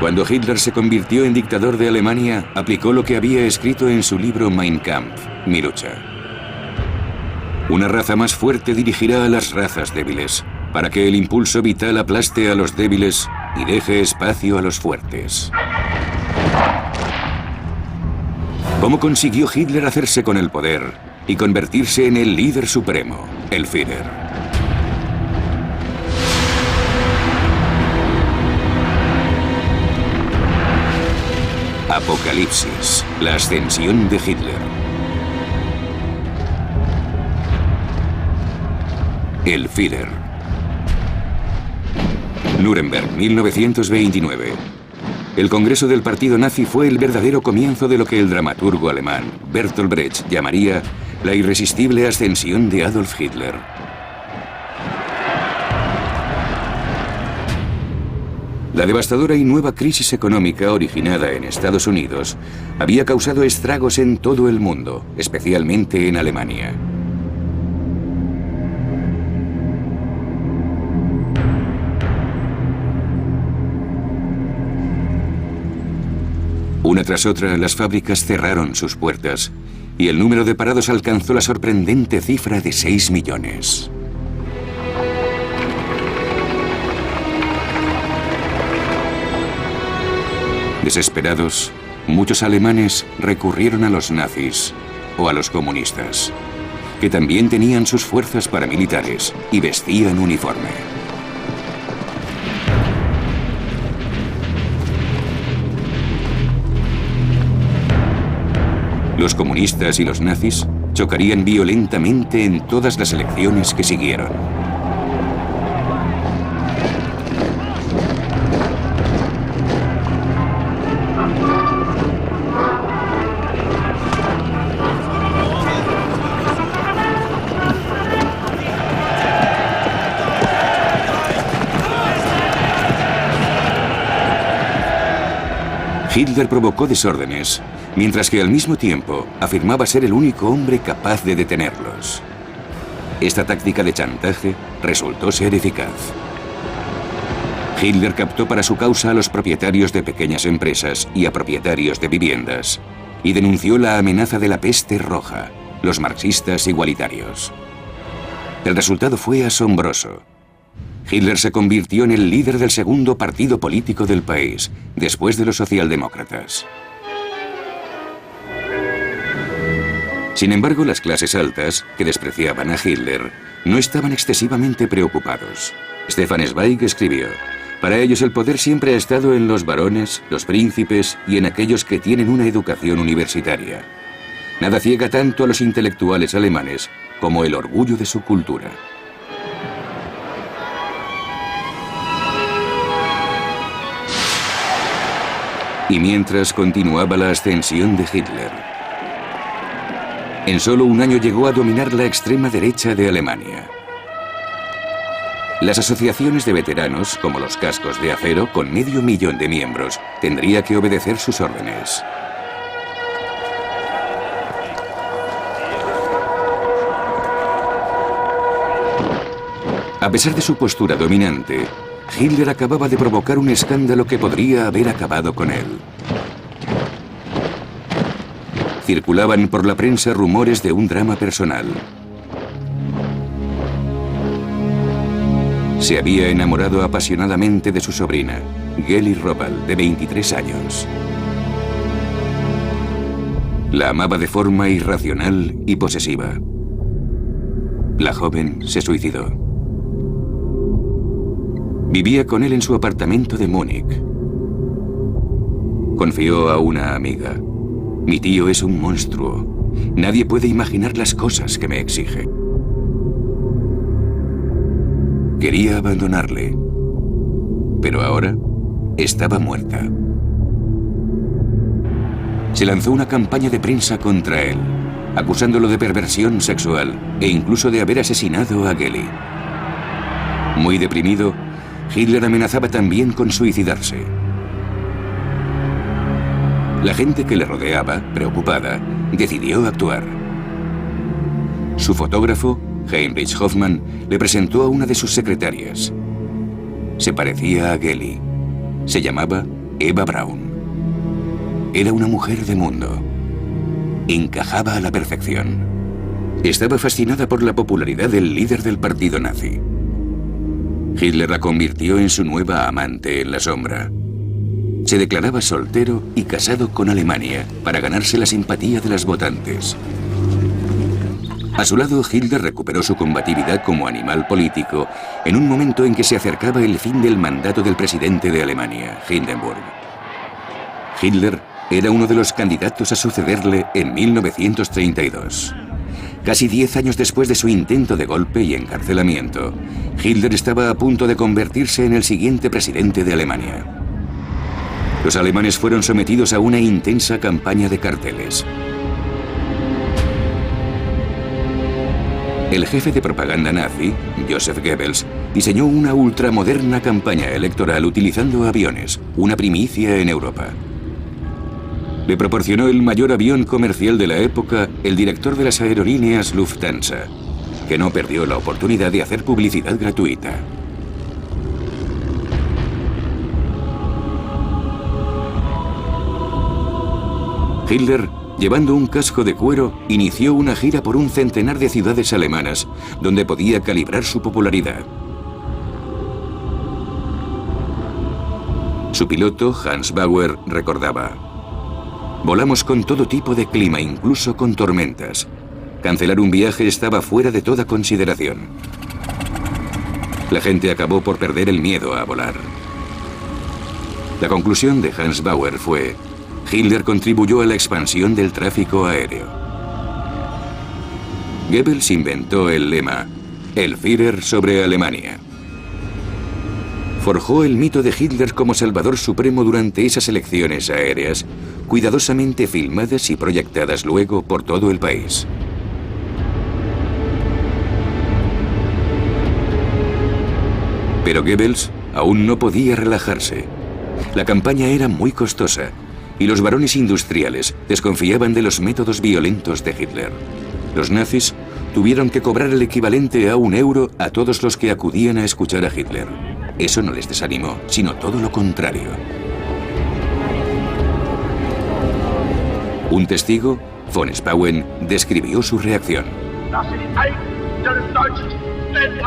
Cuando Hitler se convirtió en dictador de Alemania, aplicó lo que había escrito en su libro Mein Kampf, Mi lucha. Una raza más fuerte dirigirá a las razas débiles, para que el impulso vital aplaste a los débiles y deje espacio a los fuertes. ¿Cómo consiguió Hitler hacerse con el poder y convertirse en el líder supremo, el Führer? Apocalipsis, la ascensión de Hitler. El Führer. Nuremberg, 1929. El Congreso del Partido Nazi fue el verdadero comienzo de lo que el dramaturgo alemán Bertolt Brecht llamaría la irresistible ascensión de Adolf Hitler. La devastadora y nueva crisis económica originada en Estados Unidos había causado estragos en todo el mundo, especialmente en Alemania. Una tras otra, las fábricas cerraron sus puertas y el número de parados alcanzó la sorprendente cifra de 6 millones. Desesperados, muchos alemanes recurrieron a los nazis o a los comunistas, que también tenían sus fuerzas paramilitares y vestían uniforme. Los comunistas y los nazis chocarían violentamente en todas las elecciones que siguieron. Hitler provocó desórdenes, mientras que al mismo tiempo afirmaba ser el único hombre capaz de detenerlos. Esta táctica de chantaje resultó ser eficaz. Hitler captó para su causa a los propietarios de pequeñas empresas y a propietarios de viviendas, y denunció la amenaza de la peste roja, los marxistas igualitarios. El resultado fue asombroso. Hitler se convirtió en el líder del segundo partido político del país, después de los socialdemócratas. Sin embargo, las clases altas, que despreciaban a Hitler, no estaban excesivamente preocupados. Stefan Zweig escribió: para ellos el poder siempre ha estado en los varones, los príncipes y en aquellos que tienen una educación universitaria. Nada ciega tanto a los intelectuales alemanes como el orgullo de su cultura. Y mientras continuaba la ascensión de Hitler, en solo un año llegó a dominar la extrema derecha de Alemania. Las asociaciones de veteranos, como los Cascos de Acero, con 500.000 de miembros, tendría que obedecer sus órdenes. A pesar de su postura dominante, Hitler acababa de provocar un escándalo que podría haber acabado con él. Circulaban por la prensa rumores de un drama personal. Se había enamorado apasionadamente de su sobrina, Geli Robal, de 23 años. La amaba de forma irracional y posesiva. La joven se suicidó. Vivía con él en su apartamento de Múnich. Confió a una amiga: mi tío es un monstruo. Nadie puede imaginar las cosas que me exige. Quería abandonarle, pero ahora estaba muerta. Se lanzó una campaña de prensa contra él, acusándolo de perversión sexual e incluso de haber asesinado a Geli. Muy deprimido, Hitler amenazaba también con suicidarse. La gente que le rodeaba, preocupada, decidió actuar. Su fotógrafo, Heinrich Hoffmann, le presentó a una de sus secretarias. Se parecía a Geli. Se llamaba Eva Braun. Era una mujer de mundo. Encajaba a la perfección. Estaba fascinada por la popularidad del líder del partido nazi. Hitler la convirtió en su nueva amante en la sombra. Se declaraba soltero y casado con Alemania para ganarse la simpatía de las votantes. A su lado, Hitler recuperó su combatividad como animal político en un momento en que se acercaba el fin del mandato del presidente de Alemania, Hindenburg. Hitler era uno de los candidatos a sucederle en 1932. Casi 10 años después de su intento de golpe y encarcelamiento, Hitler estaba a punto de convertirse en el siguiente presidente de Alemania. Los alemanes fueron sometidos a una intensa campaña de carteles. El jefe de propaganda nazi, Joseph Goebbels, diseñó una ultramoderna campaña electoral utilizando aviones, una primicia en Europa. Le proporcionó el mayor avión comercial de la época el director de las aerolíneas Lufthansa, que no perdió la oportunidad de hacer publicidad gratuita. Hitler, llevando un casco de cuero, inició una gira por un centenar de ciudades alemanas, donde podía calibrar su popularidad. Su piloto, Hans Bauer, recordaba: «Volamos con todo tipo de clima, incluso con tormentas. Cancelar un viaje estaba fuera de toda consideración. La gente acabó por perder el miedo a volar». La conclusión de Hans Bauer fue: Hitler contribuyó a la expansión del tráfico aéreo. Goebbels inventó el lema «El Führer sobre Alemania». Forjó el mito de Hitler como salvador supremo durante esas elecciones aéreas, cuidadosamente filmadas y proyectadas luego por todo el país. Pero Goebbels aún no podía relajarse. La campaña era muy costosa y los varones industriales desconfiaban de los métodos violentos de Hitler. Los nazis tuvieron que cobrar el equivalente a €1 a todos los que acudían a escuchar a Hitler. Eso no les desanimó, sino todo lo contrario. Un testigo, von Spauen, describió su reacción.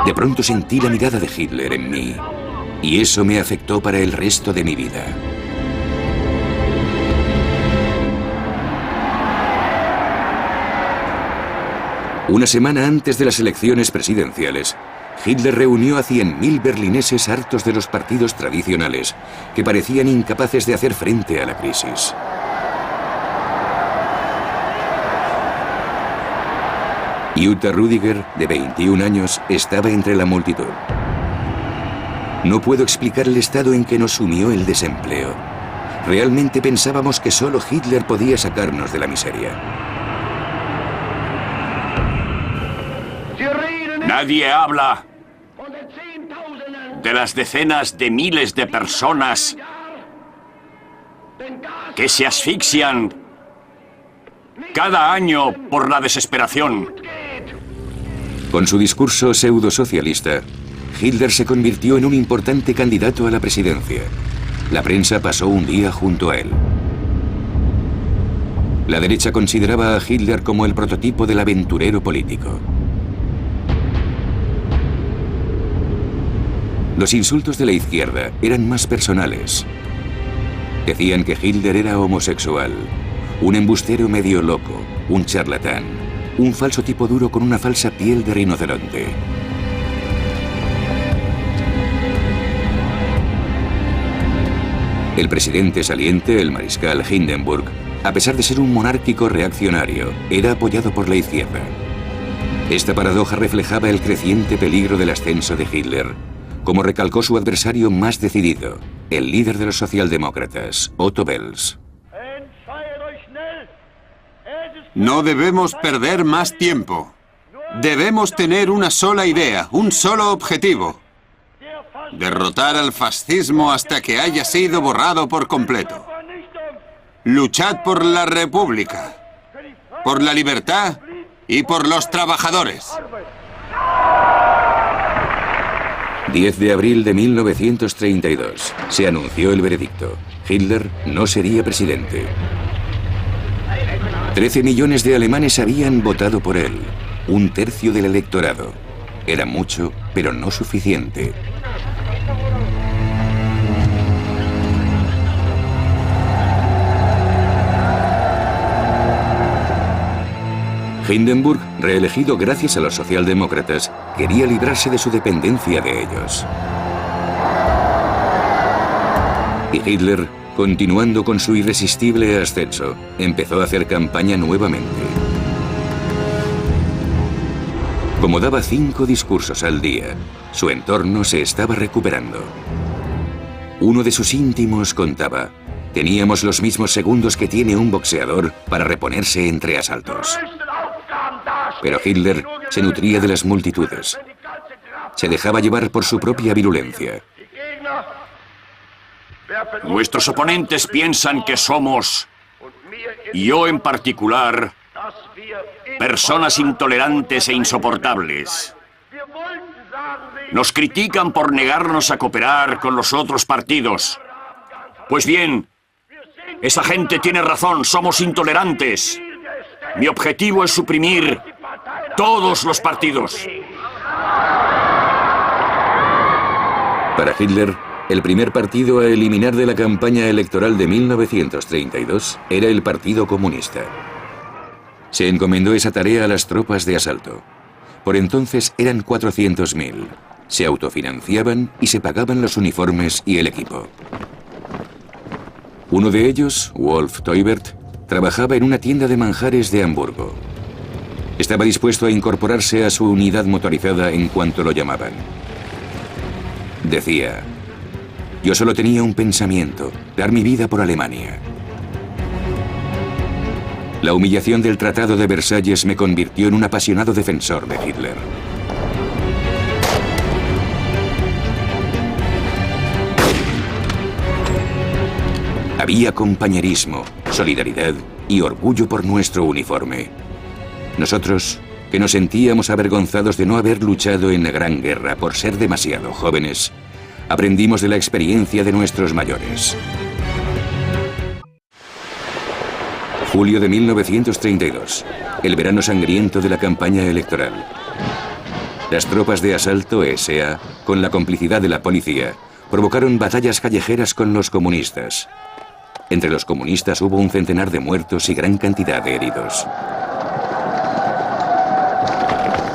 De pronto sentí la mirada de Hitler en mí, y eso me afectó para el resto de mi vida. Una semana antes de las elecciones presidenciales, Hitler reunió a 100.000 berlineses hartos de los partidos tradicionales, que parecían incapaces de hacer frente a la crisis. Jutta Rüdiger, de 21 años, estaba entre la multitud. No puedo explicar el estado en que nos sumió el desempleo. Realmente pensábamos que solo Hitler podía sacarnos de la miseria. Nadie habla de las decenas de miles de personas que se asfixian cada año por la desesperación. Con su discurso pseudosocialista, Hitler se convirtió en un importante candidato a la presidencia. La prensa pasó un día junto a él. La derecha consideraba a Hitler como el prototipo del aventurero político. Los insultos de la izquierda eran más personales. Decían que Hitler era homosexual, un embustero medio loco, un charlatán, un falso tipo duro con una falsa piel de rinoceronte. El presidente saliente, el mariscal Hindenburg, a pesar de ser un monárquico reaccionario, era apoyado por la izquierda. Esta paradoja reflejaba el creciente peligro del ascenso de Hitler, como recalcó su adversario más decidido, el líder de los socialdemócratas, Otto Wels. No debemos perder más tiempo. Debemos tener una sola idea, un solo objetivo: derrotar al fascismo hasta que haya sido borrado por completo. Luchad por la República, por la libertad y por los trabajadores. 10 de abril de 1932. Se anunció el veredicto. Hitler no sería presidente. 13 millones de alemanes habían votado por él. Un tercio del electorado. Era mucho, pero no suficiente. Hindenburg, reelegido gracias a los socialdemócratas, quería librarse de su dependencia de ellos. Y Hitler, continuando con su irresistible ascenso, empezó a hacer campaña nuevamente. Como daba 5 discursos al día, su entorno se estaba recuperando. Uno de sus íntimos contaba: teníamos los mismos segundos que tiene un boxeador para reponerse entre asaltos. Pero Hitler se nutría de las multitudes. Se dejaba llevar por su propia virulencia. Nuestros oponentes piensan que somos, y yo en particular, personas intolerantes e insoportables. Nos critican por negarnos a cooperar con los otros partidos. Pues bien, esa gente tiene razón, somos intolerantes. Mi objetivo es suprimir todos los partidos. Para Hitler, el primer partido a eliminar de la campaña electoral de 1932 era el Partido Comunista. Se encomendó esa tarea a las tropas de asalto. Por entonces eran 400.000. Se autofinanciaban y se pagaban los uniformes y el equipo. Uno de ellos, Wolf Teubert, trabajaba en una tienda de manjares de Hamburgo. Estaba dispuesto a incorporarse a su unidad motorizada en cuanto lo llamaban. Decía: yo solo tenía un pensamiento, dar mi vida por Alemania. La humillación del Tratado de Versalles me convirtió en un apasionado defensor de Hitler. Había compañerismo, solidaridad y orgullo por nuestro uniforme. Nosotros, que nos sentíamos avergonzados de no haber luchado en la Gran Guerra por ser demasiado jóvenes, aprendimos de la experiencia de nuestros mayores. Julio de 1932, el verano sangriento de la campaña electoral. Las tropas de asalto SA, con la complicidad de la policía, provocaron batallas callejeras con los comunistas. Entre los comunistas hubo un centenar de muertos y gran cantidad de heridos.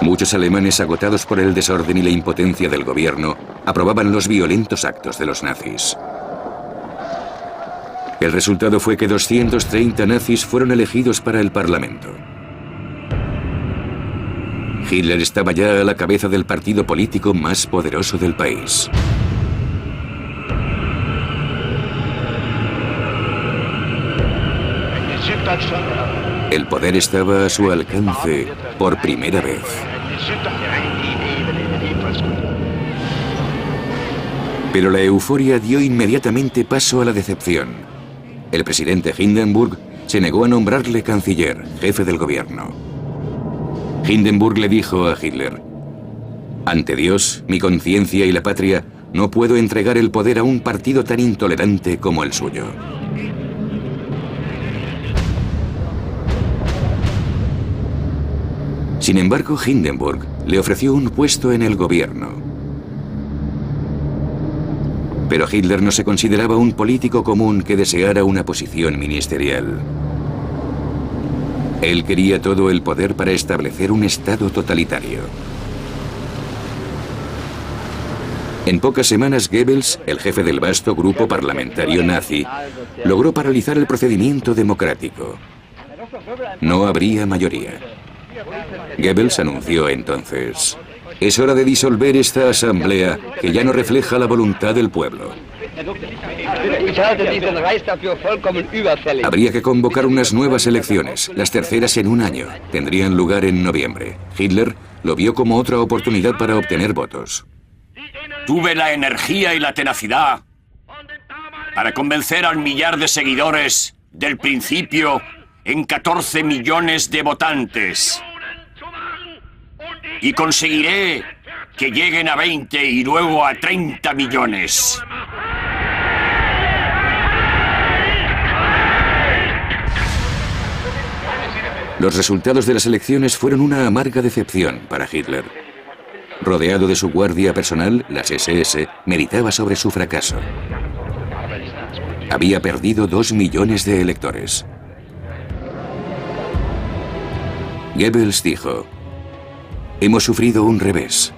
Muchos alemanes, agotados por el desorden y la impotencia del gobierno, aprobaban los violentos actos de los nazis. El resultado fue que 230 nazis fueron elegidos para el Parlamento. Hitler estaba ya a la cabeza del partido político más poderoso del país. El poder estaba a su alcance por primera vez. Pero la euforia dio inmediatamente paso a la decepción. El presidente Hindenburg se negó a nombrarle canciller, jefe del gobierno. Hindenburg le dijo a Hitler: ante Dios, mi conciencia y la patria, no puedo entregar el poder a un partido tan intolerante como el suyo. Sin embargo, Hindenburg le ofreció un puesto en el gobierno. Pero Hitler no se consideraba un político común que deseara una posición ministerial. Él quería todo el poder para establecer un estado totalitario. En pocas semanas, Goebbels, el jefe del vasto grupo parlamentario nazi, logró paralizar el procedimiento democrático. No habría mayoría. Goebbels anunció entonces: es hora de disolver esta asamblea que ya no refleja la voluntad del pueblo. Habría que convocar unas nuevas elecciones, las terceras en un año. Tendrían lugar en noviembre. Hitler lo vio como otra oportunidad para obtener votos. Tuve la energía y la tenacidad para convencer al millar de seguidores del principio en 14 millones de votantes. Y conseguiré que lleguen a 20 y luego a 30 millones. Los resultados de las elecciones fueron una amarga decepción para Hitler. Rodeado de su guardia personal, las SS, meditaba sobre su fracaso. Había perdido 2 millones de electores. Goebbels dijo: hemos sufrido un revés.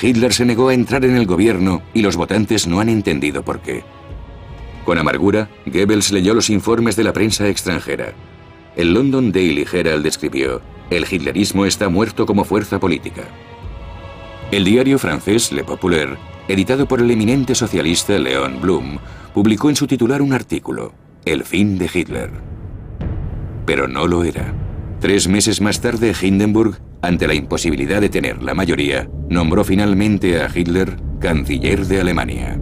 Hitler se negó a entrar en el gobierno y los votantes no han entendido por qué. Con amargura, Goebbels leyó los informes de la prensa extranjera. El London Daily Herald escribió: el hitlerismo está muerto como fuerza política. El diario francés Le Populaire, editado por el eminente socialista Léon Blum, publicó en su titular un artículo: el fin de Hitler. Pero no lo era. 3 meses más tarde, Hindenburg, ante la imposibilidad de tener la mayoría, nombró finalmente a Hitler canciller de Alemania.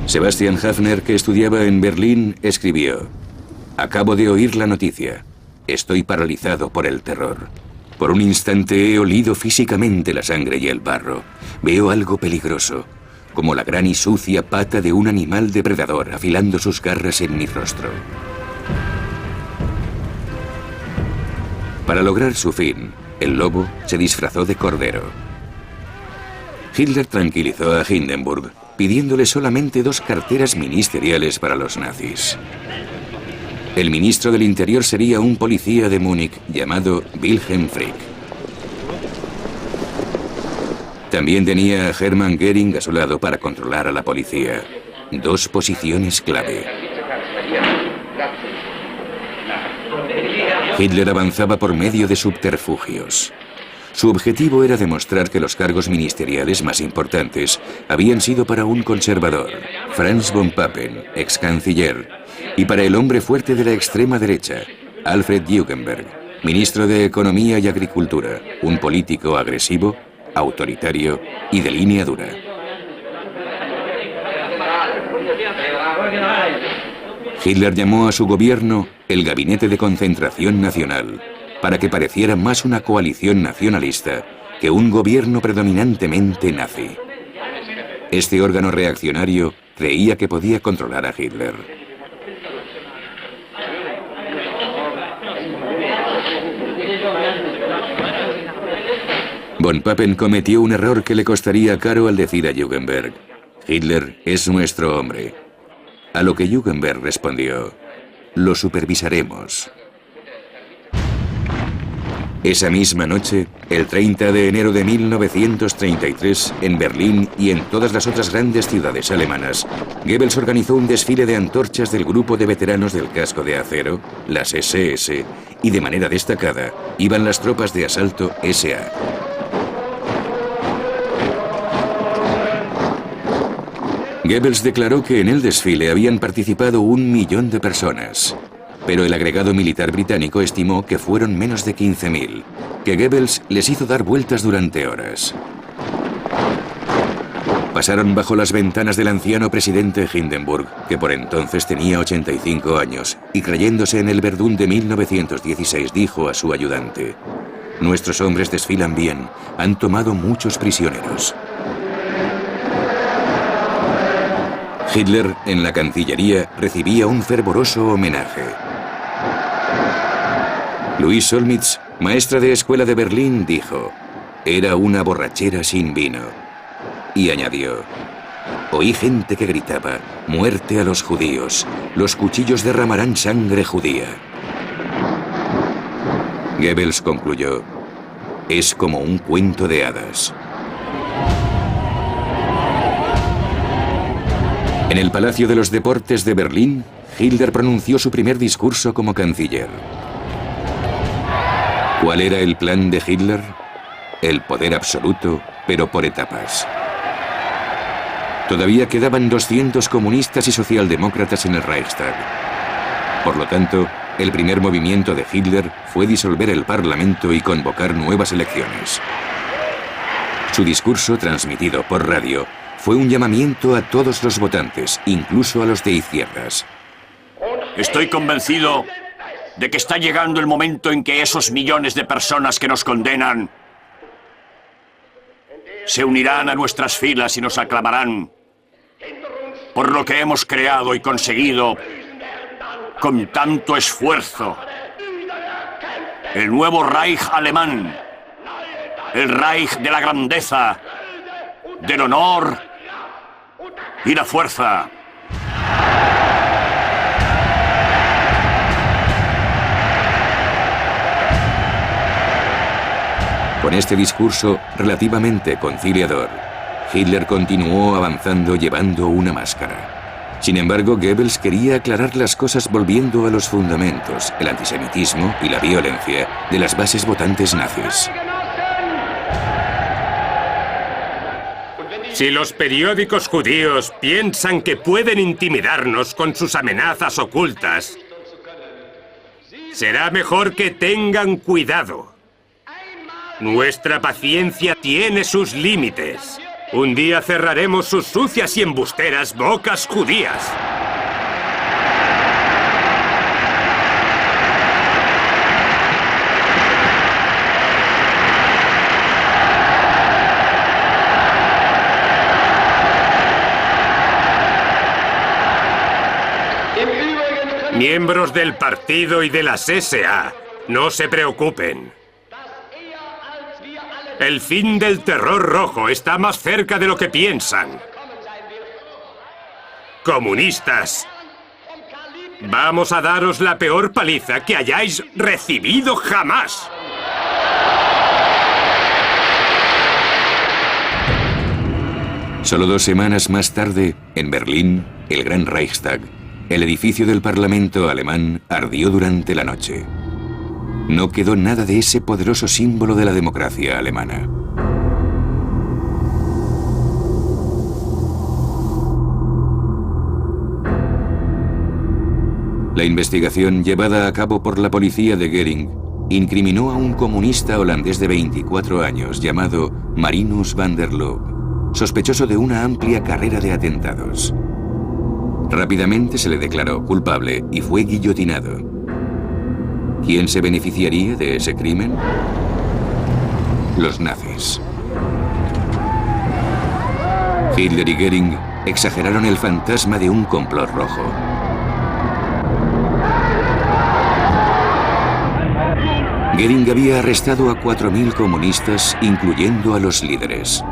Sebastian Haffner, que estudiaba en Berlín, escribió: acabo de oír la noticia. Estoy paralizado por el terror. Por un instante he olido físicamente la sangre y el barro. Veo algo peligroso, como la gran y sucia pata de un animal depredador afilando sus garras en mi rostro. Para lograr su fin, el lobo se disfrazó de cordero. Hitler tranquilizó a Hindenburg, pidiéndole solamente 2 carteras ministeriales para los nazis. El ministro del Interior sería un policía de Múnich llamado Wilhelm Frick. También tenía a Hermann Göring a su lado para controlar a la policía. 2 posiciones clave. Hitler avanzaba por medio de subterfugios. Su objetivo era demostrar que los cargos ministeriales más importantes habían sido para un conservador, Franz von Papen, ex canciller, y para el hombre fuerte de la extrema derecha, Alfred Jugenberg, ministro de Economía y Agricultura, un político agresivo, autoritario y de línea dura. Hitler llamó a su gobierno el Gabinete de Concentración Nacional, para que pareciera más una coalición nacionalista que un gobierno predominantemente nazi. Este órgano reaccionario creía que podía controlar a Hitler. Von Papen cometió un error que le costaría caro al decir a Jugenberg: Hitler es nuestro hombre. A lo que Jugenberg respondió: lo supervisaremos. Esa misma noche, el 30 de enero de 1933, en Berlín y en todas las otras grandes ciudades alemanas, Goebbels organizó un desfile de antorchas del grupo de veteranos del casco de acero, las SS, y de manera destacada iban las tropas de asalto SA. Goebbels declaró que en el desfile habían participado 1 millón de personas. Pero el agregado militar británico estimó que fueron menos de 15.000, que Goebbels les hizo dar vueltas durante horas. Pasaron bajo las ventanas del anciano presidente Hindenburg, que por entonces tenía 85 años, y creyéndose en el Verdún de 1916 dijo a su ayudante: nuestros hombres desfilan bien, han tomado muchos prisioneros. Hitler, en la Cancillería, recibía un fervoroso homenaje. Louise Solmitz, maestra de escuela de Berlín, dijo: era una borrachera sin vino. Y añadió: oí gente que gritaba: muerte a los judíos, los cuchillos derramarán sangre judía. Goebbels concluyó: es como un cuento de hadas. En el Palacio de los Deportes de Berlín, Hitler pronunció su primer discurso como canciller. ¿Cuál era el plan de Hitler? El poder absoluto, pero por etapas. Todavía quedaban 200 comunistas y socialdemócratas en el Reichstag. Por lo tanto, el primer movimiento de Hitler fue disolver el Parlamento y convocar nuevas elecciones. Su discurso, transmitido por radio, fue un llamamiento a todos los votantes, incluso a los de izquierdas. Estoy convencido de que está llegando el momento en que esos millones de personas que nos condenan se unirán a nuestras filas y nos aclamarán por lo que hemos creado y conseguido con tanto esfuerzo. El nuevo Reich alemán, el Reich de la grandeza, del honor y la fuerza. Con este discurso relativamente conciliador, Hitler continuó avanzando llevando una máscara. Sin embargo, Goebbels quería aclarar las cosas volviendo a los fundamentos, el antisemitismo y la violencia de las bases votantes nazis. Si los periódicos judíos piensan que pueden intimidarnos con sus amenazas ocultas, será mejor que tengan cuidado. Nuestra paciencia tiene sus límites. Un día cerraremos sus sucias y embusteras bocas judías. Miembros del partido y de las SA, no se preocupen. El fin del terror rojo está más cerca de lo que piensan. Comunistas, vamos a daros la peor paliza que hayáis recibido jamás. Solo 2 semanas más tarde, en Berlín, el Gran Reichstag, el edificio del Parlamento alemán, ardió durante la noche. No quedó nada de ese poderoso símbolo de la democracia alemana. La investigación llevada a cabo por la policía de Göring incriminó a un comunista holandés de 24 años llamado Marinus van der Lubbe, sospechoso de una amplia carrera de atentados. Rápidamente se le declaró culpable y fue guillotinado. ¿Quién se beneficiaría de ese crimen? Los nazis. Hitler y Göring exageraron el fantasma de un complot rojo. Göring había arrestado a 4.000 comunistas, incluyendo a los líderes.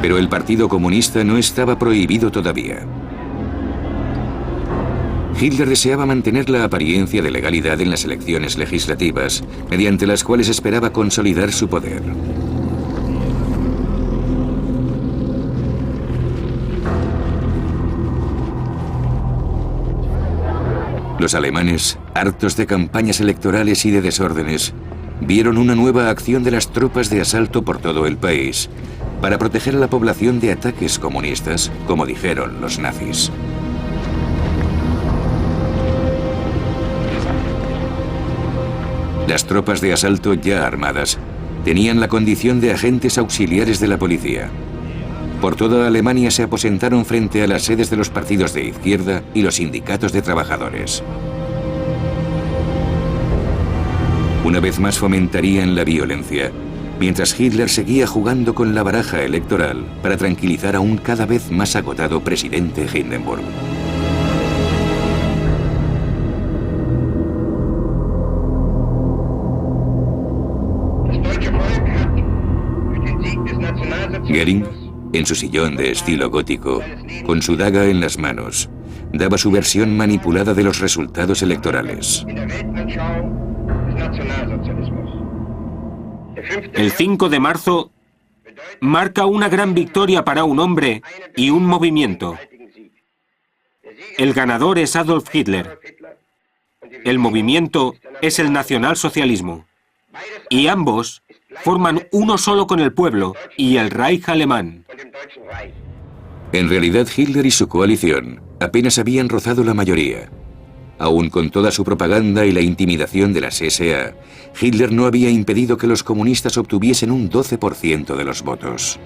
Pero el Partido Comunista no estaba prohibido todavía. Hitler deseaba mantener la apariencia de legalidad en las elecciones legislativas, mediante las cuales esperaba consolidar su poder. Los alemanes, hartos de campañas electorales y de desórdenes, vieron una nueva acción de las tropas de asalto por todo el país, para proteger a la población de ataques comunistas, como dijeron los nazis. Las tropas de asalto ya armadas tenían la condición de agentes auxiliares de la policía. Por toda Alemania se aposentaron frente a las sedes de los partidos de izquierda y los sindicatos de trabajadores. Una vez más fomentarían la violencia, mientras Hitler seguía jugando con la baraja electoral para tranquilizar a un cada vez más agotado presidente Hindenburg. Göring, en su sillón de estilo gótico, con su daga en las manos, daba su versión manipulada de los resultados electorales. El 5 de marzo marca una gran victoria para un hombre y un movimiento. El ganador es Adolf Hitler. El movimiento es el nacionalsocialismo. Y ambos forman uno solo con el pueblo y el Reich alemán. En realidad, Hitler y su coalición apenas habían rozado la mayoría. Aún con toda su propaganda y la intimidación de las SA, Hitler no había impedido que los comunistas obtuviesen un 12% de los votos.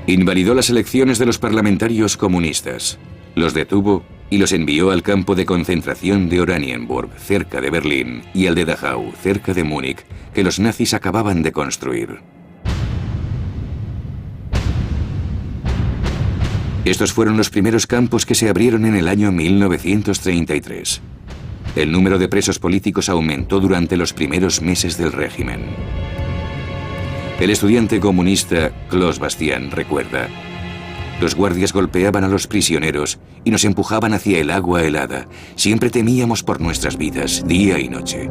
Invalidó las elecciones de los parlamentarios comunistas, los detuvo y los envió al campo de concentración de Oranienburg, cerca de Berlín, y al de Dachau, cerca de Múnich, que los nazis acababan de construir. Estos fueron los primeros campos que se abrieron en el año 1933. El número de presos políticos aumentó durante los primeros meses del régimen. El estudiante comunista Klaus Bastian recuerda: los guardias golpeaban a los prisioneros y nos empujaban hacia el agua helada. Siempre temíamos por nuestras vidas, día y noche.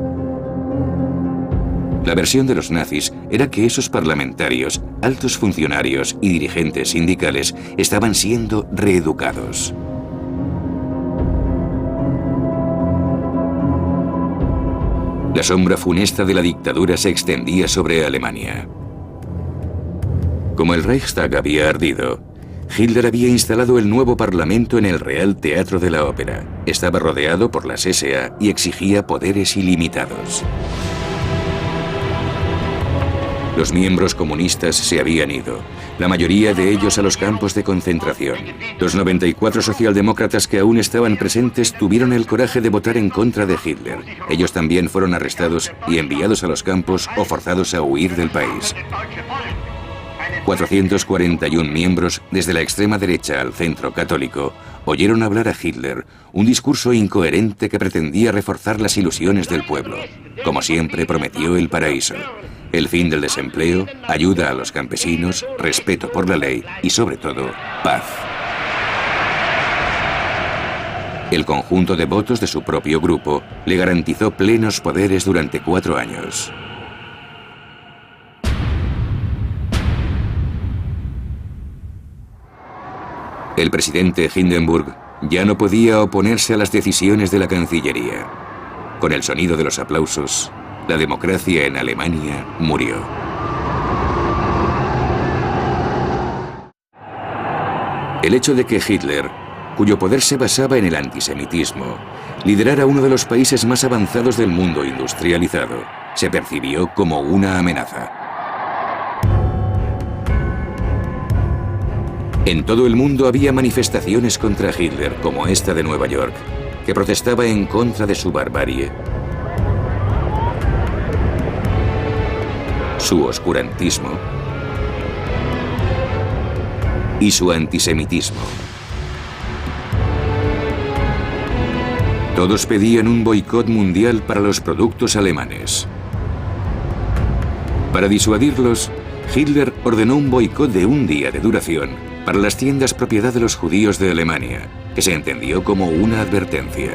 La versión de los nazis era que esos parlamentarios, altos funcionarios y dirigentes sindicales estaban siendo reeducados. La sombra funesta de la dictadura se extendía sobre Alemania. Como el Reichstag había ardido, Hitler había instalado el nuevo parlamento en el Real Teatro de la Ópera. Estaba rodeado por las SA y exigía poderes ilimitados. Los miembros comunistas se habían ido, la mayoría de ellos a los campos de concentración. Los 94 socialdemócratas que aún estaban presentes tuvieron el coraje de votar en contra de Hitler. Ellos también fueron arrestados y enviados a los campos o forzados a huir del país. 441 miembros, desde la extrema derecha al centro católico, oyeron hablar a Hitler, un discurso incoherente que pretendía reforzar las ilusiones del pueblo. Como siempre, prometió el paraíso, el fin del desempleo, ayuda a los campesinos, respeto por la ley y, sobre todo, paz. El conjunto de votos de su propio grupo le garantizó plenos poderes durante 4 años. El presidente Hindenburg ya no podía oponerse a las decisiones de la Cancillería. Con el sonido de los aplausos, la democracia en Alemania murió. El hecho de que Hitler, cuyo poder se basaba en el antisemitismo, liderara uno de los países más avanzados del mundo industrializado, se percibió como una amenaza. En todo el mundo había manifestaciones contra Hitler, como esta de Nueva York, que protestaba en contra de su barbarie, su oscurantismo y su antisemitismo. Todos pedían un boicot mundial para los productos alemanes. Para disuadirlos, Hitler ordenó un boicot de 1 día de duración para las tiendas propiedad de los judíos de Alemania, que se entendió como una advertencia.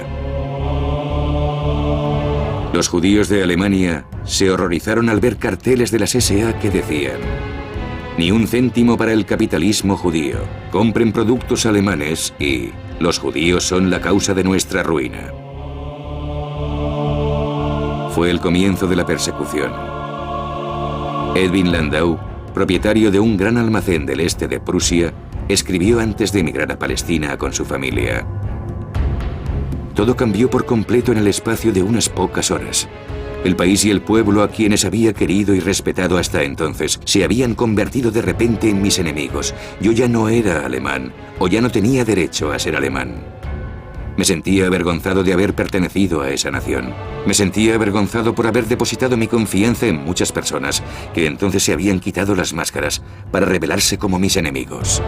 Los judíos de Alemania se horrorizaron al ver carteles de las SA que decían: ni un céntimo para el capitalismo judío, compren productos alemanes y los judíos son la causa de nuestra ruina. Fue el comienzo de la persecución. Edwin Landau, propietario de un gran almacén del este de Prusia, escribió antes de emigrar a Palestina con su familia: todo cambió por completo en el espacio de unas pocas horas. El país y el pueblo a quienes había querido y respetado hasta entonces se habían convertido de repente en mis enemigos. Yo ya no era alemán, o ya no tenía derecho a ser alemán. Me sentía avergonzado de haber pertenecido a esa nación. Me sentía avergonzado por haber depositado mi confianza en muchas personas que entonces se habían quitado las máscaras para revelarse como mis enemigos.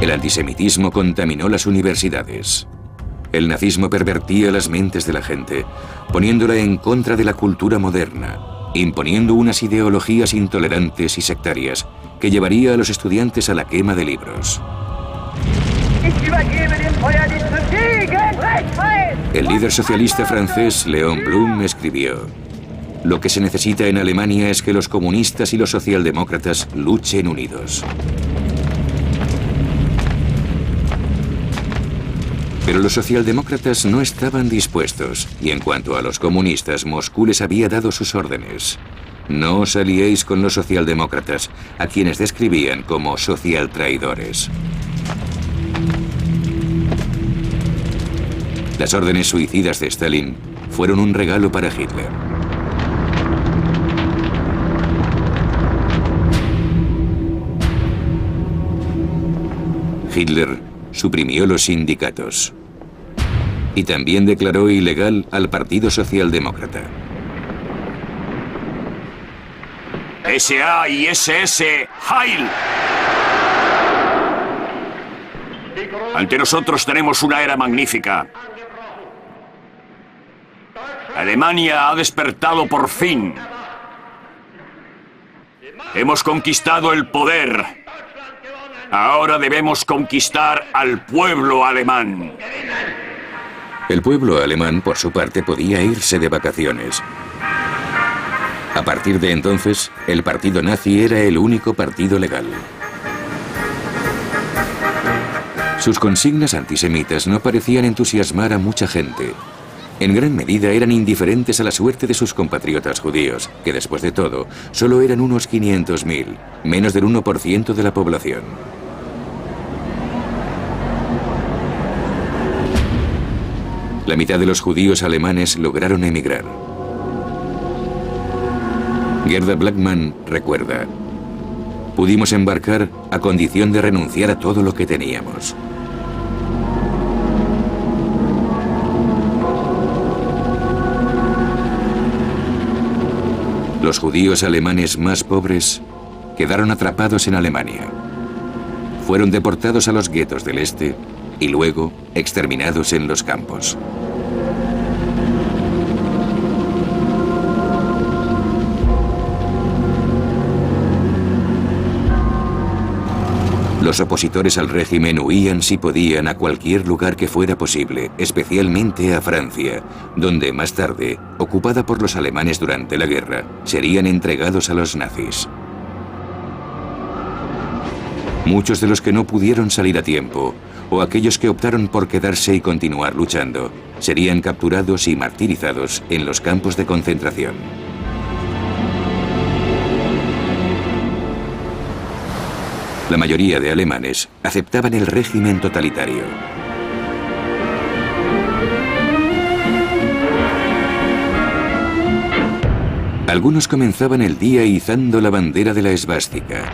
El antisemitismo contaminó las universidades. El nazismo pervertía las mentes de la gente, poniéndola en contra de la cultura moderna, imponiendo unas ideologías intolerantes y sectarias que llevaría a los estudiantes a la quema de libros. El líder socialista francés Léon Blum escribió: lo que se necesita en Alemania es que los comunistas y los socialdemócratas luchen unidos. Pero los socialdemócratas no estaban dispuestos, y en cuanto a los comunistas, Moscú les había dado sus órdenes. No os aliéis con los socialdemócratas, a quienes describían como socialtraidores. Las órdenes suicidas de Stalin fueron un regalo para Hitler. Hitler suprimió los sindicatos y también declaró ilegal al Partido Socialdemócrata. SA y SS, Heil. Ante nosotros tenemos una era magnífica. Alemania ha despertado por fin. Hemos conquistado el poder. Ahora debemos conquistar al pueblo alemán. El pueblo alemán, por su parte, podía irse de vacaciones. A partir de entonces, el partido nazi era el único partido legal. Sus consignas antisemitas no parecían entusiasmar a mucha gente. En gran medida eran indiferentes a la suerte de sus compatriotas judíos, que después de todo, solo eran unos 500.000, menos del 1% de la población. La mitad de los judíos alemanes lograron emigrar. Gerda Blackman recuerda: pudimos embarcar a condición de renunciar a todo lo que teníamos. Los judíos alemanes más pobres quedaron atrapados en Alemania. Fueron deportados a los guetos del este y luego exterminados en los campos. Los opositores al régimen huían si podían a cualquier lugar que fuera posible, especialmente a Francia, donde más tarde, ocupada por los alemanes durante la guerra, serían entregados a los nazis. Muchos de los que no pudieron salir a tiempo, o aquellos que optaron por quedarse y continuar luchando, serían capturados y martirizados en los campos de concentración. La mayoría de alemanes aceptaban el régimen totalitario. Algunos comenzaban el día izando la bandera de la esvástica,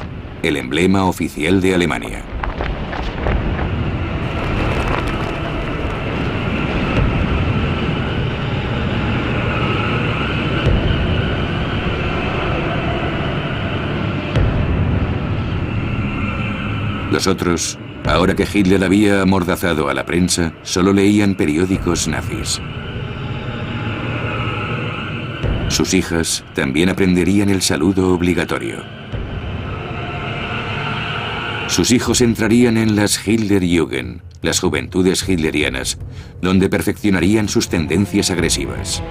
el emblema oficial de Alemania. Los otros, ahora que Hitler había amordazado a la prensa, solo leían periódicos nazis. Sus hijas también aprenderían el saludo obligatorio. Sus hijos entrarían en las Hitlerjugend, las juventudes hitlerianas, donde perfeccionarían sus tendencias agresivas.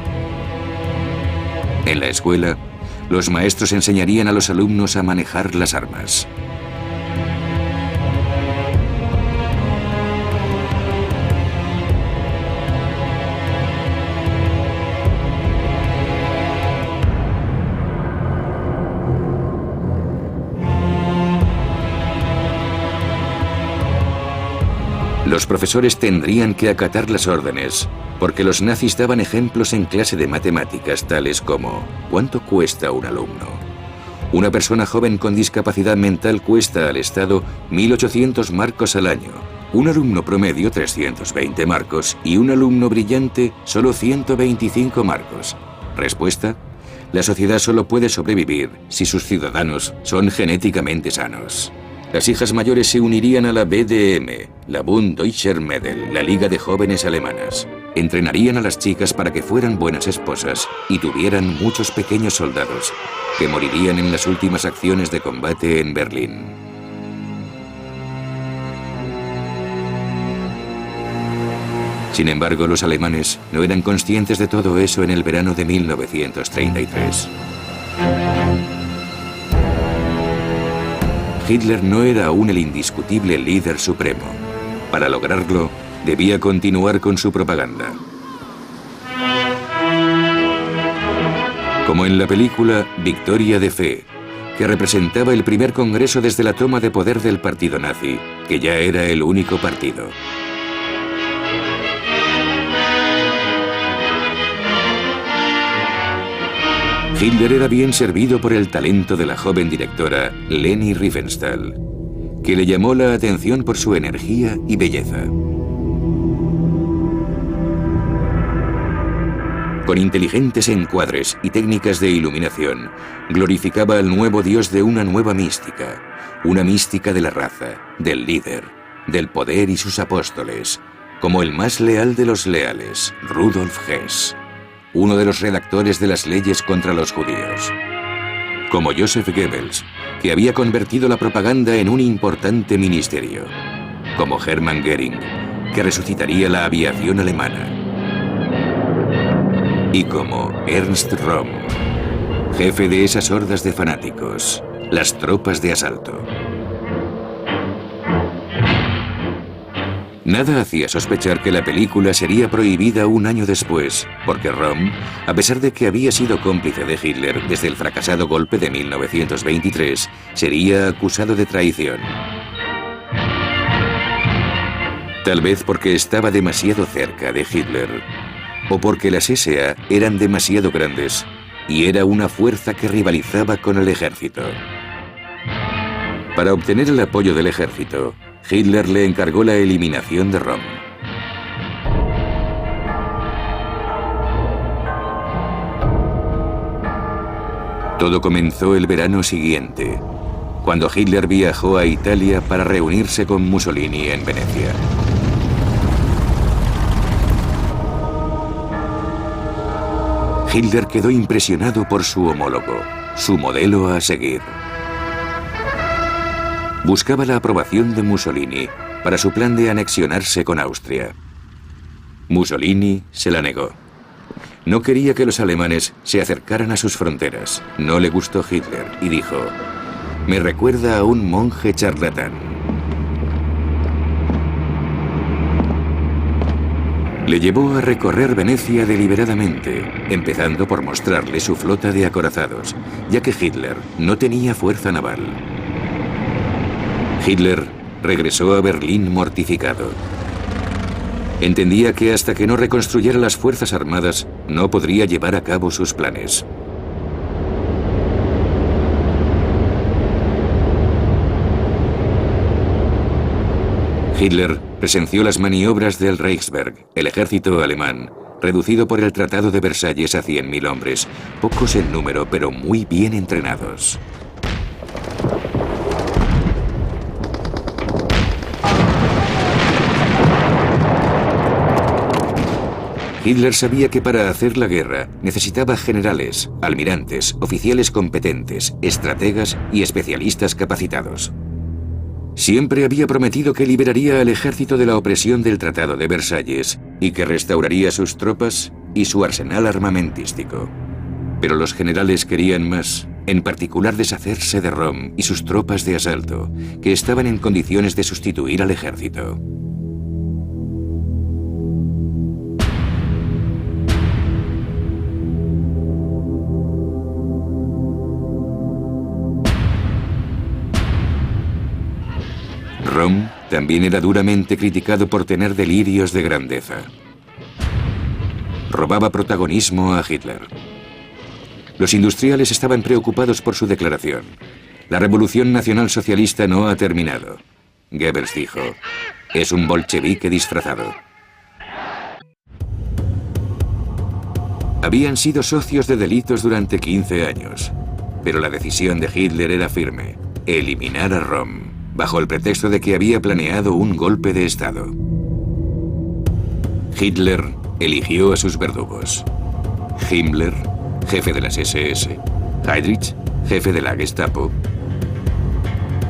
En la escuela, los maestros enseñarían a los alumnos a manejar las armas. Los profesores tendrían que acatar las órdenes, porque los nazis daban ejemplos en clase de matemáticas tales como ¿cuánto cuesta un alumno? Una persona joven con discapacidad mental cuesta al Estado 1.800 marcos al año, un alumno promedio 320 marcos y un alumno brillante solo 125 marcos. Respuesta: la sociedad solo puede sobrevivir si sus ciudadanos son genéticamente sanos. Las hijas mayores se unirían a la BDM, la Bund Deutscher Mädel, la Liga de Jóvenes Alemanas. Entrenarían a las chicas para que fueran buenas esposas y tuvieran muchos pequeños soldados, que morirían en las últimas acciones de combate en Berlín. Sin embargo, los alemanes no eran conscientes de todo eso en el verano de 1933. Hitler no era aún el indiscutible líder supremo. Para lograrlo, debía continuar con su propaganda. Como en la película Victoria de Fe, que representaba el primer congreso desde la toma de poder del partido nazi, que ya era el único partido. Hitler era bien servido por el talento de la joven directora Leni Riefenstahl, que le llamó la atención por su energía y belleza. Con inteligentes encuadres y técnicas de iluminación, glorificaba al nuevo dios de una nueva mística, una mística de la raza, del líder, del poder y sus apóstoles, como el más leal de los leales, Rudolf Hess, uno de los redactores de las leyes contra los judíos. Como Joseph Goebbels, que había convertido la propaganda en un importante ministerio. Como Hermann Göring, que resucitaría la aviación alemana. Y como Ernst Röhm, jefe de esas hordas de fanáticos, las tropas de asalto. Nada hacía sospechar que la película sería prohibida un año después, porque Röhm, a pesar de que había sido cómplice de Hitler desde el fracasado golpe de 1923, sería acusado de traición. Tal vez porque estaba demasiado cerca de Hitler, o porque las SA eran demasiado grandes y era una fuerza que rivalizaba con el ejército. Para obtener el apoyo del ejército, Hitler le encargó la eliminación de Röhm. Todo comenzó el verano siguiente, cuando Hitler viajó a Italia para reunirse con Mussolini en Venecia. Hitler quedó impresionado por su homólogo, su modelo a seguir. Buscaba la aprobación de Mussolini para su plan de anexionarse con Austria. Mussolini se la negó. No quería que los alemanes se acercaran a sus fronteras. No le gustó Hitler y dijo: «Me recuerda a un monje charlatán». Le llevó a recorrer Venecia deliberadamente, empezando por mostrarle su flota de acorazados, ya que Hitler no tenía fuerza naval. Hitler regresó a Berlín mortificado. Entendía que hasta que no reconstruyera las fuerzas armadas, no podría llevar a cabo sus planes. Hitler presenció las maniobras del Reichswehr, el ejército alemán, reducido por el Tratado de Versalles a 100.000 hombres, pocos en número pero muy bien entrenados. Hitler sabía que para hacer la guerra necesitaba generales, almirantes, oficiales competentes, estrategas y especialistas capacitados. Siempre había prometido que liberaría al ejército de la opresión del Tratado de Versalles y que restauraría sus tropas y su arsenal armamentístico. Pero los generales querían más, en particular deshacerse de Röhm y sus tropas de asalto, que estaban en condiciones de sustituir al ejército. Röhm también era duramente criticado por tener delirios de grandeza. Robaba protagonismo a Hitler. Los industriales estaban preocupados por su declaración. La revolución nacionalsocialista no ha terminado. Goebbels dijo: «Es un bolchevique disfrazado». Habían sido socios de delitos durante 15 años, pero la decisión de Hitler era firme: eliminar a Röhm, bajo el pretexto de que había planeado un golpe de Estado. Hitler eligió a sus verdugos: Himmler, jefe de las SS, Heydrich, jefe de la Gestapo,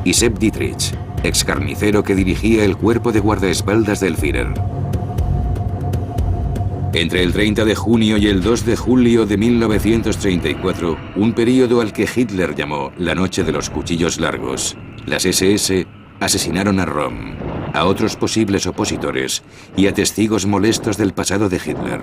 y Sepp Dietrich, ex carnicero que dirigía el cuerpo de guardaespaldas del Führer. Entre el 30 de junio y el 2 de julio de 1934, un período al que Hitler llamó la Noche de los Cuchillos Largos, las SS asesinaron a Röhm, a otros posibles opositores y a testigos molestos del pasado de Hitler.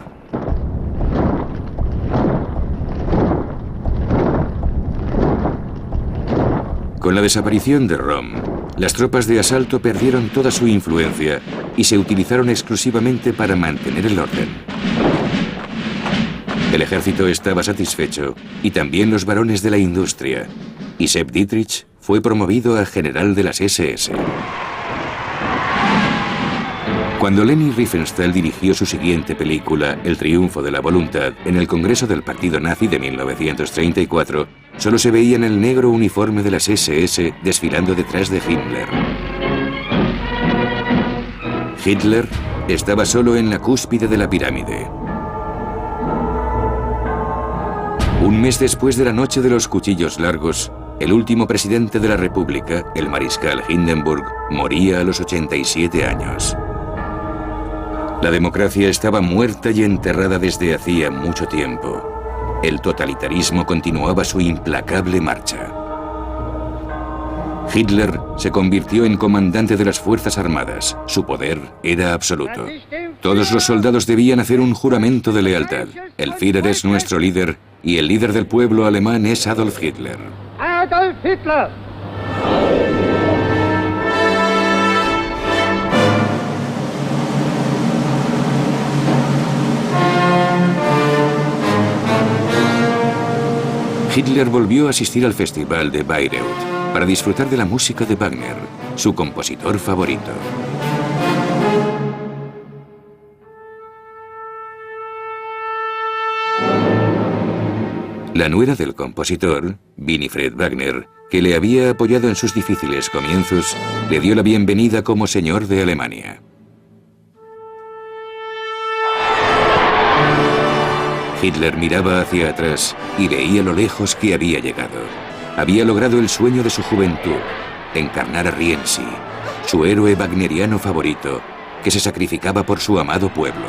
Con la desaparición de Röhm, las tropas de asalto perdieron toda su influencia y se utilizaron exclusivamente para mantener el orden. El ejército estaba satisfecho y también los varones de la industria, y Sepp Dietrich fue promovido a general de las SS. Cuando Leni Riefenstahl dirigió su siguiente película, El triunfo de la voluntad, en el Congreso del Partido Nazi de 1934, solo se veía en el negro uniforme de las SS desfilando detrás de Himmler. Hitler estaba solo en la cúspide de la pirámide. Un mes después de la noche de los cuchillos largos, el último presidente de la República, el mariscal Hindenburg, moría a los 87 años. La democracia estaba muerta y enterrada desde hacía mucho tiempo. El totalitarismo continuaba su implacable marcha. Hitler se convirtió en comandante de las Fuerzas Armadas. Su poder era absoluto. Todos los soldados debían hacer un juramento de lealtad. El Führer es nuestro líder y el líder del pueblo alemán es Adolf Hitler. Adolf Hitler! Hitler volvió a asistir al Festival de Bayreuth para disfrutar de la música de Wagner, su compositor favorito. La nuera del compositor, Winifred Wagner, que le había apoyado en sus difíciles comienzos, le dio la bienvenida como señor de Alemania. Hitler miraba hacia atrás y veía lo lejos que había llegado. Había logrado el sueño de su juventud, encarnar a Rienzi, su héroe wagneriano favorito, que se sacrificaba por su amado pueblo.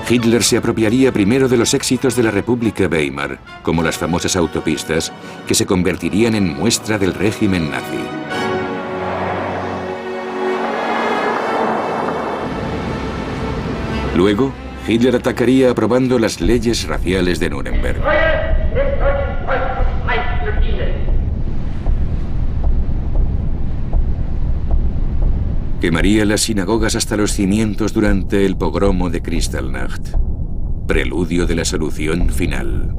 Hitler se apropiaría primero de los éxitos de la República Weimar, como las famosas autopistas, que se convertirían en muestra del régimen nazi. Luego, Hitler atacaría aprobando las leyes raciales de Nuremberg. Quemaría las sinagogas hasta los cimientos durante el pogromo de Kristallnacht, preludio de la solución final.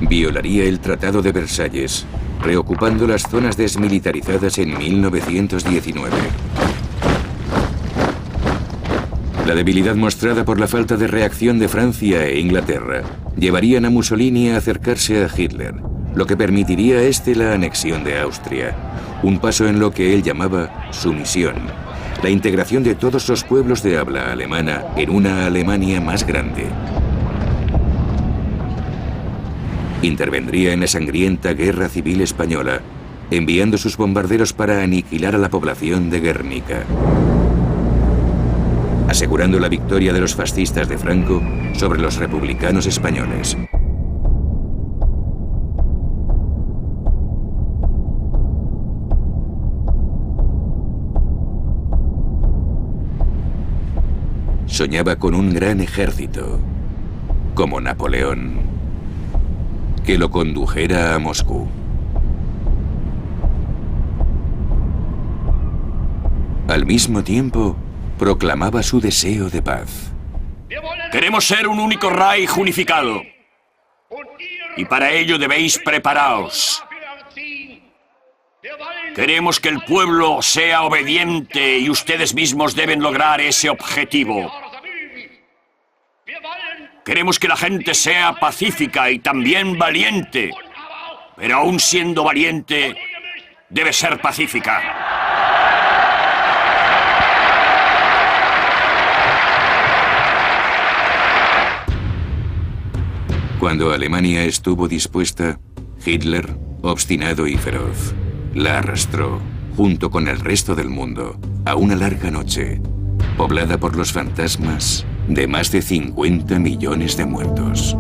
Violaría el Tratado de Versalles, reocupando las zonas desmilitarizadas en 1919. La debilidad mostrada por la falta de reacción de Francia e Inglaterra llevarían a Mussolini a acercarse a Hitler, lo que permitiría a este la anexión de Austria, un paso en lo que él llamaba sumisión, la integración de todos los pueblos de habla alemana en una Alemania más grande. Intervendría en la sangrienta Guerra Civil Española, enviando sus bombarderos para aniquilar a la población de Guernica, asegurando la victoria de los fascistas de Franco sobre los republicanos españoles. Soñaba con un gran ejército, como Napoleón, que lo condujera a Moscú. Al mismo tiempo, proclamaba su deseo de paz. Queremos ser un único Reich unificado. Y para ello debéis preparaos. Queremos que el pueblo sea obediente y ustedes mismos deben lograr ese objetivo. Queremos que la gente sea pacífica y también valiente. Pero aún siendo valiente, debe ser pacífica. Cuando Alemania estuvo dispuesta, Hitler, obstinado y feroz, la arrastró, junto con el resto del mundo, a una larga noche, poblada por los fantasmas de más de 50 millones de muertos.